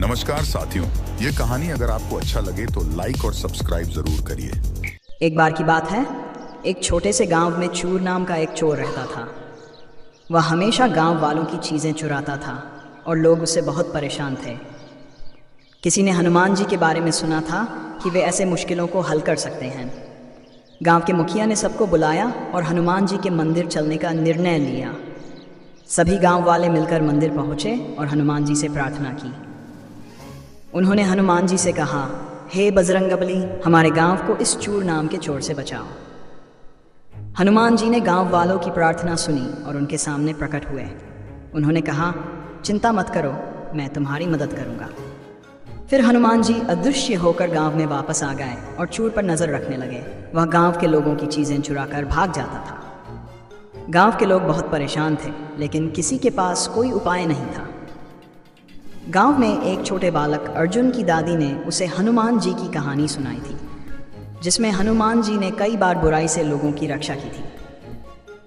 नमस्कार साथियों, ये कहानी अगर आपको अच्छा लगे तो लाइक और सब्सक्राइब जरूर करिए। एक बार की बात है, एक छोटे से गांव में चूर नाम का एक चोर रहता था। वह हमेशा गांव वालों की चीज़ें चुराता था और लोग उससे बहुत परेशान थे। किसी ने हनुमान जी के बारे में सुना था कि वे ऐसे मुश्किलों को हल कर सकते हैं। गांव के मुखिया ने सबको बुलाया और हनुमान जी के मंदिर चलने का निर्णय लिया। सभी गांव वाले मिलकर मंदिर पहुँचे और हनुमान जी से प्रार्थना की। उन्होंने हनुमान जी से कहा, हे बजरंगबली, हमारे गांव को इस चूर नाम के चोर से बचाओ। हनुमान जी ने गांव वालों की प्रार्थना सुनी और उनके सामने प्रकट हुए। उन्होंने कहा, चिंता मत करो, मैं तुम्हारी मदद करूंगा। फिर हनुमान जी अदृश्य होकर गांव में वापस आ गए और चूर पर नजर रखने लगे। वह गांव के लोगों की चीजें चुराकर भाग जाता था। गांव के लोग बहुत परेशान थे, लेकिन किसी के पास कोई उपाय नहीं था। गांव में एक छोटे बालक अर्जुन की दादी ने उसे हनुमान जी की कहानी सुनाई थी, जिसमें हनुमान जी ने कई बार बुराई से लोगों की रक्षा की थी।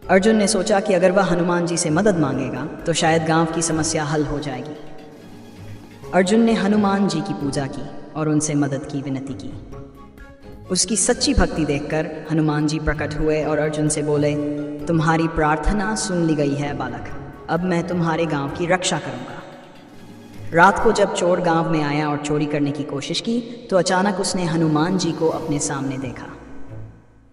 अर्जुन ने सोचा कि अगर वह हनुमान जी से मदद मांगेगा तो शायद गांव की समस्या हल हो जाएगी। अर्जुन ने हनुमान जी की पूजा की और उनसे मदद की विनती की। उसकी सच्ची भक्ति देखकर हनुमान जी प्रकट हुए और अर्जुन से बोले, तुम्हारी प्रार्थना सुन ली गई है बालक, अब मैं तुम्हारे गांव की रक्षा करूंगा। रात को जब चोर गांव में आया और चोरी करने की कोशिश की तो अचानक उसने हनुमान जी को अपने सामने देखा।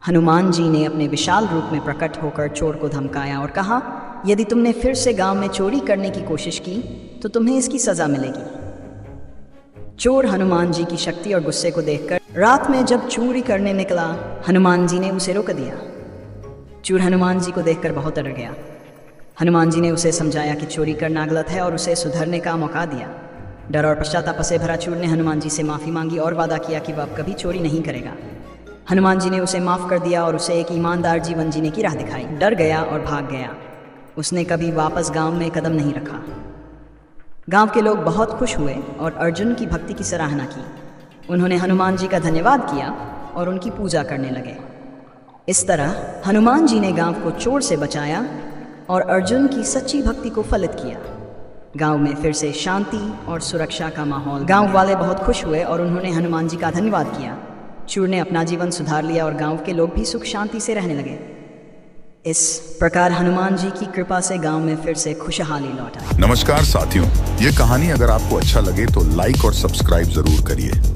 हनुमान जी ने अपने विशाल रूप में प्रकट होकर चोर को धमकाया और कहा, यदि तुमने फिर से गांव में चोरी करने की कोशिश की तो तुम्हें इसकी सजा मिलेगी। चोर हनुमान जी की शक्ति और गुस्से को देखकर रात में जब चोरी करने निकला, हनुमान जी ने उसे रोक दिया। चोर हनुमान जी को देखकर बहुत डर गया। हनुमान जी ने उसे समझाया कि चोरी करना गलत है और उसे सुधरने का मौका दिया। डर और पश्चाताप से भरा चोर ने हनुमान जी से माफ़ी मांगी और वादा किया कि वह अब कभी चोरी नहीं करेगा। हनुमान जी ने उसे माफ़ कर दिया और उसे एक ईमानदार जीवन जीने की राह दिखाई। डर गया और भाग गया। उसने कभी वापस गांव में कदम नहीं रखा। गांव के लोग बहुत खुश हुए और अर्जुन की भक्ति की सराहना की। उन्होंने हनुमान जी का धन्यवाद किया और उनकी पूजा करने लगे। इस तरह हनुमान जी ने गांव को चोर से बचाया और अर्जुन की सच्ची भक्ति को फलित किया। गांव में फिर से शांति और सुरक्षा का माहौल। गांव वाले बहुत खुश हुए और उन्होंने हनुमान जी का धन्यवाद किया। चोर ने अपना जीवन सुधार लिया और गांव के लोग भी सुख शांति से रहने लगे। इस प्रकार हनुमान जी की कृपा से गांव में फिर से खुशहाली लौट आई। नमस्कार साथियों, ये कहानी अगर आपको अच्छा लगे तो लाइक और सब्सक्राइब जरूर करिए।